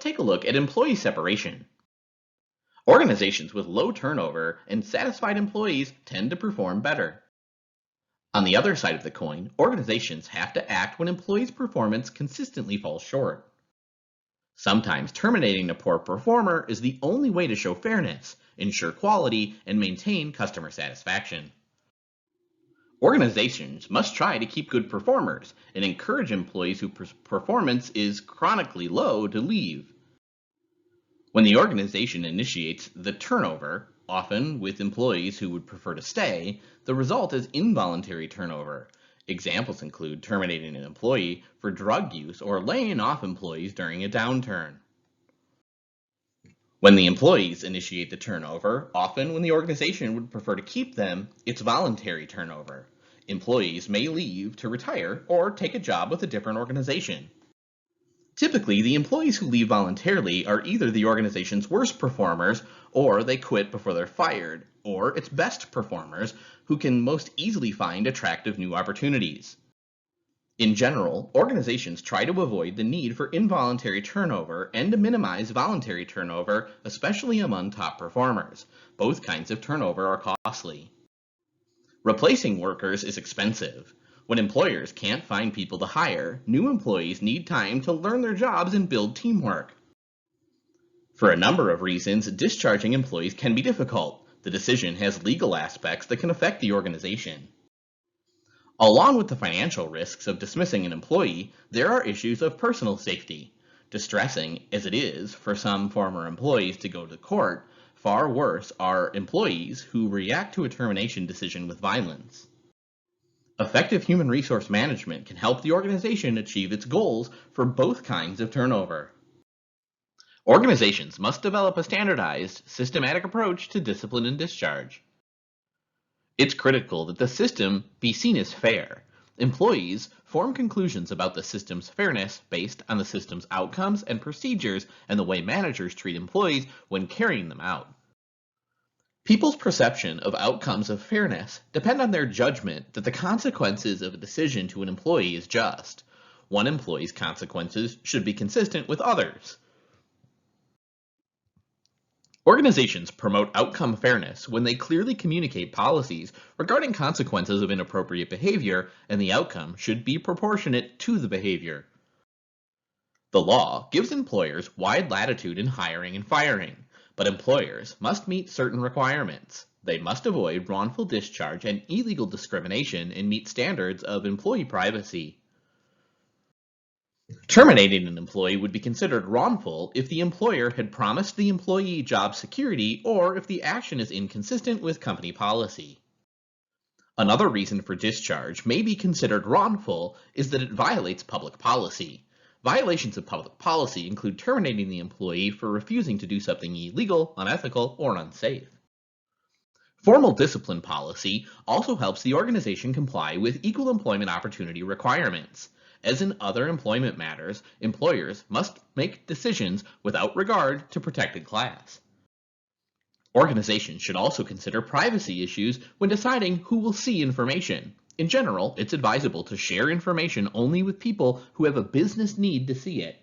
take a look at employee separation. Organizations with low turnover and satisfied employees tend to perform better. On the other side of the coin, organizations have to act when employees' performance consistently falls short. Sometimes terminating a poor performer is the only way to show fairness, ensure quality, and maintain customer satisfaction. Organizations must try to keep good performers and encourage employees whose performance is chronically low to leave. When the organization initiates the turnover, often with employees who would prefer to stay, the result is involuntary turnover. Examples include terminating an employee for drug use or laying off employees during a downturn. When the employees initiate the turnover, often when the organization would prefer to keep them, it's voluntary turnover. Employees may leave to retire or take a job with a different organization. Typically, the employees who leave voluntarily are either the organization's worst performers, or they quit before they're fired, or its best performers who can most easily find attractive new opportunities. In general, organizations try to avoid the need for involuntary turnover and to minimize voluntary turnover, especially among top performers. Both kinds of turnover are costly. Replacing workers is expensive. When employers can't find people to hire, new employees need time to learn their jobs and build teamwork. For a number of reasons, discharging employees can be difficult. The decision has legal aspects that can affect the organization. Along with the financial risks of dismissing an employee, there are issues of personal safety. Distressing as it is for some former employees to go to court, far worse are employees who react to a termination decision with violence. Effective human resource management can help the organization achieve its goals for both kinds of turnover. Organizations must develop a standardized, systematic approach to discipline and discharge. It's critical that the system be seen as fair. Employees form conclusions about the system's fairness based on the system's outcomes and procedures and the way managers treat employees when carrying them out. People's perception of outcomes of fairness depend on their judgment that the consequences of a decision to an employee is just. One employee's consequences should be consistent with others. Organizations promote outcome fairness when they clearly communicate policies regarding consequences of inappropriate behavior, and the outcome should be proportionate to the behavior. The law gives employers wide latitude in hiring and firing, but employers must meet certain requirements. They must avoid wrongful discharge and illegal discrimination and meet standards of employee privacy. Terminating an employee would be considered wrongful if the employer had promised the employee job security or if the action is inconsistent with company policy. Another reason for discharge may be considered wrongful is that it violates public policy. Violations of public policy include terminating the employee for refusing to do something illegal, unethical, or unsafe. Formal discipline policy also helps the organization comply with equal employment opportunity requirements. As in other employment matters, employers must make decisions without regard to protected class. Organizations should also consider privacy issues when deciding who will see information. In general, it's advisable to share information only with people who have a business need to see it.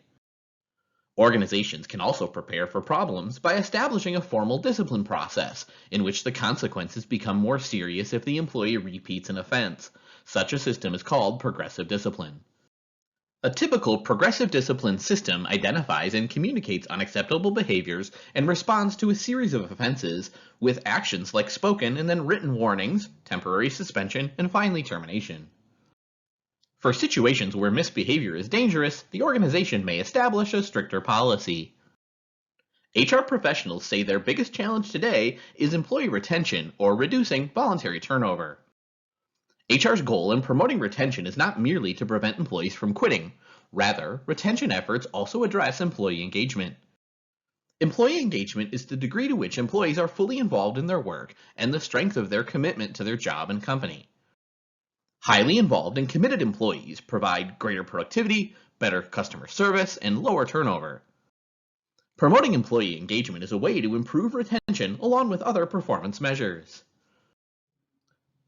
Organizations can also prepare for problems by establishing a formal discipline process in which the consequences become more serious if the employee repeats an offense. Such a system is called progressive discipline. A typical progressive discipline system identifies and communicates unacceptable behaviors and responds to a series of offenses with actions like spoken and then written warnings, temporary suspension, and finally termination. For situations where misbehavior is dangerous, the organization may establish a stricter policy. HR professionals say their biggest challenge today is employee retention or reducing voluntary turnover. HR's goal in promoting retention is not merely to prevent employees from quitting. Rather, retention efforts also address employee engagement. Employee engagement is the degree to which employees are fully involved in their work and the strength of their commitment to their job and company. Highly involved and committed employees provide greater productivity, better customer service, and lower turnover. Promoting employee engagement is a way to improve retention along with other performance measures.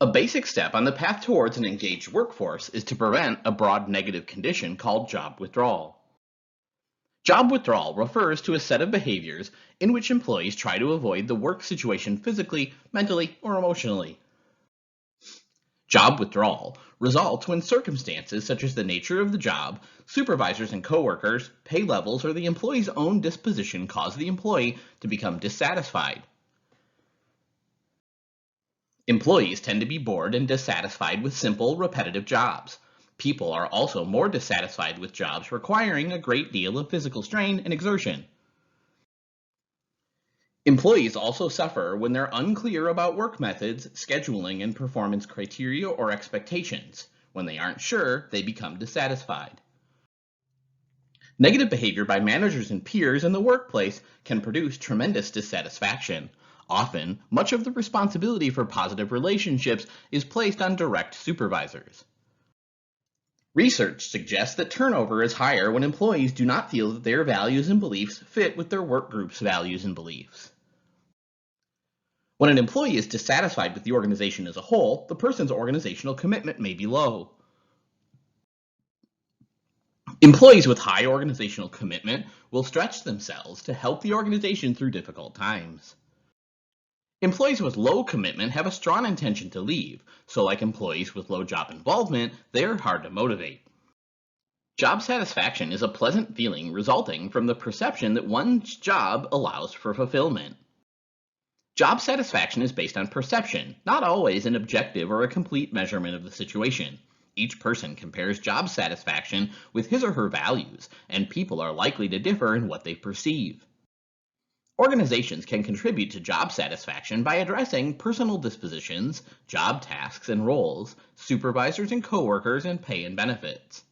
A basic step on the path towards an engaged workforce is to prevent a broad negative condition called job withdrawal. Job withdrawal refers to a set of behaviors in which employees try to avoid the work situation physically, mentally, or emotionally. Job withdrawal results when circumstances such as the nature of the job, supervisors and coworkers, pay levels, or the employee's own disposition cause the employee to become dissatisfied. Employees tend to be bored and dissatisfied with simple, repetitive jobs. People are also more dissatisfied with jobs requiring a great deal of physical strain and exertion. Employees also suffer when they're unclear about work methods, scheduling, and performance criteria or expectations. When they aren't sure, they become dissatisfied. Negative behavior by managers and peers in the workplace can produce tremendous dissatisfaction. Often, much of the responsibility for positive relationships is placed on direct supervisors. Research suggests that turnover is higher when employees do not feel that their values and beliefs fit with their work group's values and beliefs. When an employee is dissatisfied with the organization as a whole, the person's organizational commitment may be low. Employees with high organizational commitment will stretch themselves to help the organization through difficult times. Employees with low commitment have a strong intention to leave, so like employees with low job involvement, they are hard to motivate. Job satisfaction is a pleasant feeling resulting from the perception that one's job allows for fulfillment. Job satisfaction is based on perception, not always an objective or a complete measurement of the situation. Each person compares job satisfaction with his or her values, and people are likely to differ in what they perceive. Organizations can contribute to job satisfaction by addressing personal dispositions, job tasks and roles, supervisors and coworkers, and pay and benefits.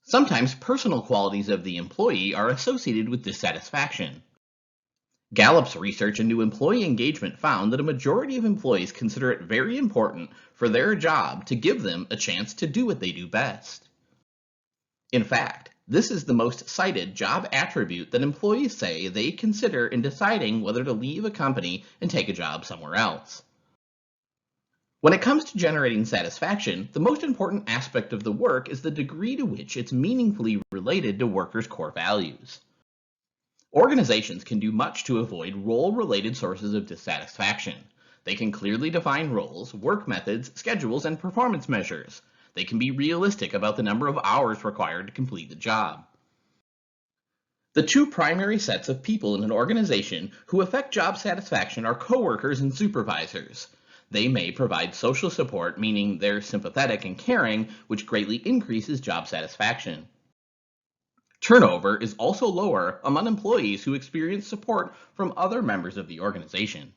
Sometimes personal qualities of the employee are associated with dissatisfaction. Gallup's research into employee engagement found that a majority of employees consider it very important for their job to give them a chance to do what they do best. In fact, this is the most cited job attribute that employees say they consider in deciding whether to leave a company and take a job somewhere else. When it comes to generating satisfaction, the most important aspect of the work is the degree to which it's meaningfully related to workers' core values. Organizations can do much to avoid role-related sources of dissatisfaction. They can clearly define roles, work methods, schedules, and performance measures. They can be realistic about the number of hours required to complete the job. The two primary sets of people in an organization who affect job satisfaction are coworkers and supervisors. They may provide social support, meaning they're sympathetic and caring, which greatly increases job satisfaction. Turnover is also lower among employees who experience support from other members of the organization.